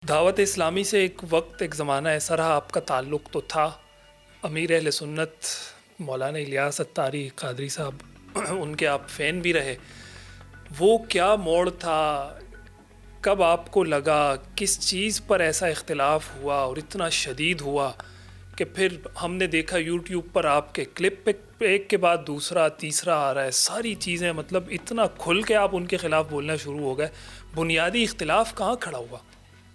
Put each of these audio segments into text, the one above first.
دعوت اسلامی سے ایک وقت ایک زمانہ ایسا رہا، آپ کا تعلق تو تھا، امیر اہل سنت مولانا الیاس اتاری قادری صاحب ان کے آپ فین بھی رہے۔ وہ کیا موڑ تھا؟ کب آپ کو لگا؟ کس چیز پر ایسا اختلاف ہوا اور اتنا شدید ہوا کہ پھر ہم نے دیکھا یوٹیوب پر آپ کے کلپ پہ ایک کے بعد دوسرا تیسرا آ رہا ہے، ساری چیزیں مطلب اتنا کھل کے آپ ان کے خلاف بولنا شروع ہو گئے۔ بنیادی اختلاف کہاں کھڑا ہوا؟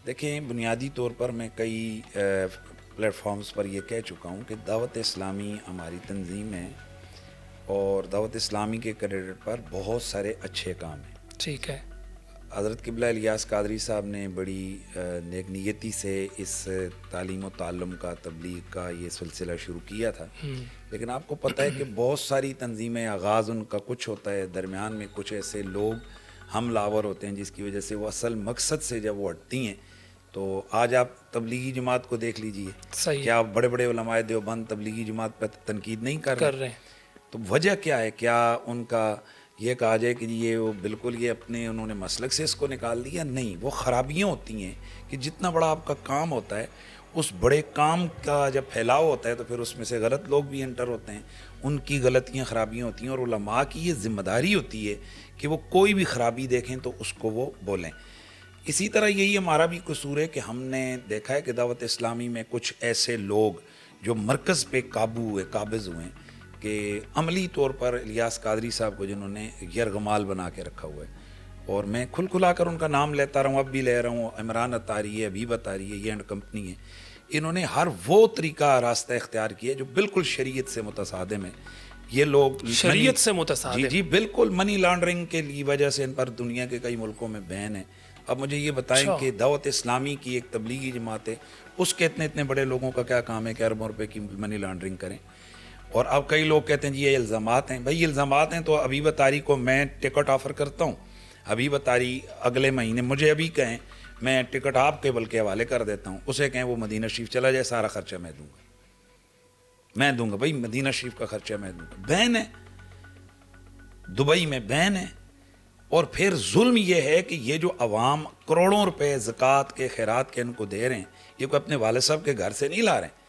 دیکھیں، بنیادی طور پر میں کئی پلیٹ فارمز پر یہ کہہ چکا ہوں کہ دعوت اسلامی ہماری تنظیم ہے اور دعوت اسلامی کے کریڈٹ پر بہت سارے اچھے کام ہیں۔ ٹھیک ہے۔ حضرت قبلہ الیاس قادری صاحب نے بڑی نیک نیتی سے اس تعلیم و تعلم کا، تبلیغ کا یہ سلسلہ شروع کیا تھا، لیکن آپ کو پتہ ہے کہ بہت ساری تنظیمیں، آغاز ان کا کچھ ہوتا ہے، درمیان میں کچھ ایسے لوگ حملہ آور ہوتے ہیں جس کی وجہ سے وہ اصل مقصد سے جب وہ ہٹتی ہیں تو آج آپ تبلیغی جماعت کو دیکھ لیجئے، صحیح، کیا بڑے بڑے علماء دیوبند تبلیغی جماعت پر تنقید نہیں کر رہے ہیں؟ تو وجہ کیا ہے؟ کیا ان کا یہ کہا جائے کہ یہ وہ بالکل یہ اپنے انہوں نے مسلک سے اس کو نکال دیا؟ نہیں، وہ خرابیاں ہوتی ہیں کہ جتنا بڑا آپ کا کام ہوتا ہے، اس بڑے کام کا جب پھیلاؤ ہوتا ہے تو پھر اس میں سے غلط لوگ بھی انٹر ہوتے ہیں، ان کی غلطیاں خرابیاں ہوتی ہیں، اور علماء کی یہ ذمہ داری ہوتی ہے کہ وہ کوئی بھی خرابی دیکھیں تو اس کو وہ بولیں۔ اسی طرح یہی ہمارا بھی قصور ہے کہ ہم نے دیکھا ہے کہ دعوت اسلامی میں کچھ ایسے لوگ جو مرکز پہ قابض ہوئے ہیں کہ عملی طور پر الیاس قادری صاحب کو جنہوں نے یرغمال بنا کے رکھا ہوا ہے، اور میں کھل کھلا کر ان کا نام لیتا رہا ہوں، اب بھی لے رہا ہوں، عمران اتاری ہے، حبیب اتاری ہے، یہ اینڈ کمپنی ہے، انہوں نے ہر وہ طریقہ راستہ اختیار کیا جو بالکل شریعت سے متصادم ہے۔ یہ لوگ شریعت سے متصادم؟ جی بالکل، منی لانڈرنگ کے لیے وجہ سے ان پر دنیا کے کئی ملکوں میں بین ہے۔ اب مجھے یہ بتائیں کہ دعوت اسلامی کی ایک تبلیغی جماعت ہے، اس کے اتنے بڑے لوگوں کا کیا کام ہے کہ اربوں روپے کی منی لانڈرنگ کریں؟ اور اب کئی لوگ کہتے ہیں جی یہ الزامات ہیں۔ بھائی الزامات ہیں تو حبیب اتاری کو میں ٹکٹ آفر کرتا ہوں، حبیب اتاری اگلے مہینے مجھے ابھی کہیں، میں ٹکٹ آپ کے بلکہ حوالے کر دیتا ہوں، اسے کہیں وہ مدینہ شریف چلا جائے، سارا خرچہ میں دوں گا، بھائی مدینہ شریف کا خرچہ میں دوں گا۔ بین ہے، دبئی میں بین ہے۔ اور پھر ظلم یہ ہے کہ یہ جو عوام کروڑوں روپے زکوٰۃ کے، خیرات کے ان کو دے رہے ہیں، یہ کوئی اپنے والد صاحب کے گھر سے نہیں لا رہے ہیں،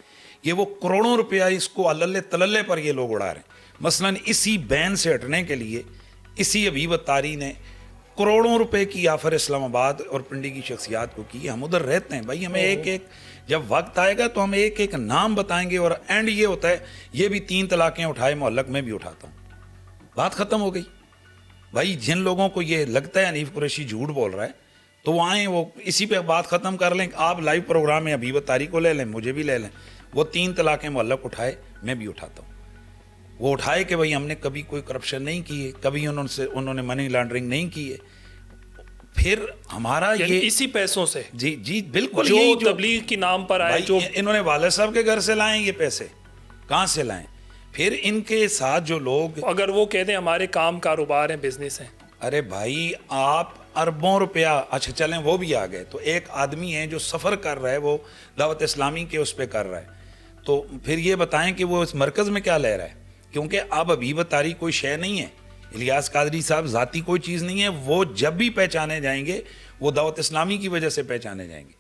یہ وہ کروڑوں روپیہ اس کو اللہ تللے پر یہ لوگ اڑا رہے ہیں۔ مثلا اسی بین سے ہٹنے کے لیے اسی حبیب اتاری نے کروڑوں روپے کی آفر اسلام آباد اور پنڈی کی شخصیات کو کی۔ ہم ادھر رہتے ہیں بھائی، ہمیں ایک جب وقت آئے گا تو ہم ایک نام بتائیں گے، اور اینڈ یہ ہوتا ہے یہ بھی 3 طلاقیں اٹھائے معلق میں بھی اٹھاتا ہوں، بات ختم ہو گئی۔ بھائی جن لوگوں کو یہ لگتا ہے حنیف قریشی جھوٹ بول رہا ہے تو وہ آئیں، وہ اسی پہ بات ختم کر لیں۔ آپ لائیو پروگرام میں حبیب اتاری کو لے لیں، مجھے بھی لے لیں، وہ 3 طلاقیں معلق اٹھائے، میں بھی اٹھاتا ہوں۔ وہ اٹھائے کہ بھائی ہم نے کبھی کوئی کرپشن نہیں کی ہے، کبھی انہوں نے منی لانڈرنگ نہیں کی ہے۔ پھر ہمارا یہ اسی پیسوں سے جی بالکل، جو تبلیغ کی نام پر آئے، جو انہوں نے والد صاحب کے گھر سے لائیں یہ پیسے، کہاں سے لائیں؟ پھر ان کے ساتھ جو لوگ، اگر وہ کہہ دیں ہمارے کام کاروبار ہیں، بزنس ہیں، ارے بھائی آپ اربوں روپیہ، اچھا چلیں وہ بھی آ گئے، تو ایک آدمی ہے جو سفر کر رہا ہے، وہ دعوت اسلامی کے اس پہ کر رہا ہے، تو پھر یہ بتائیں کہ وہ اس مرکز میں کیا لے رہا ہے؟ کیونکہ اب حبیب اتاری کوئی شے نہیں ہے، الیاس قادری صاحب ذاتی کوئی چیز نہیں ہے، وہ جب بھی پہچانے جائیں گے وہ دعوت اسلامی کی وجہ سے پہچانے جائیں گے۔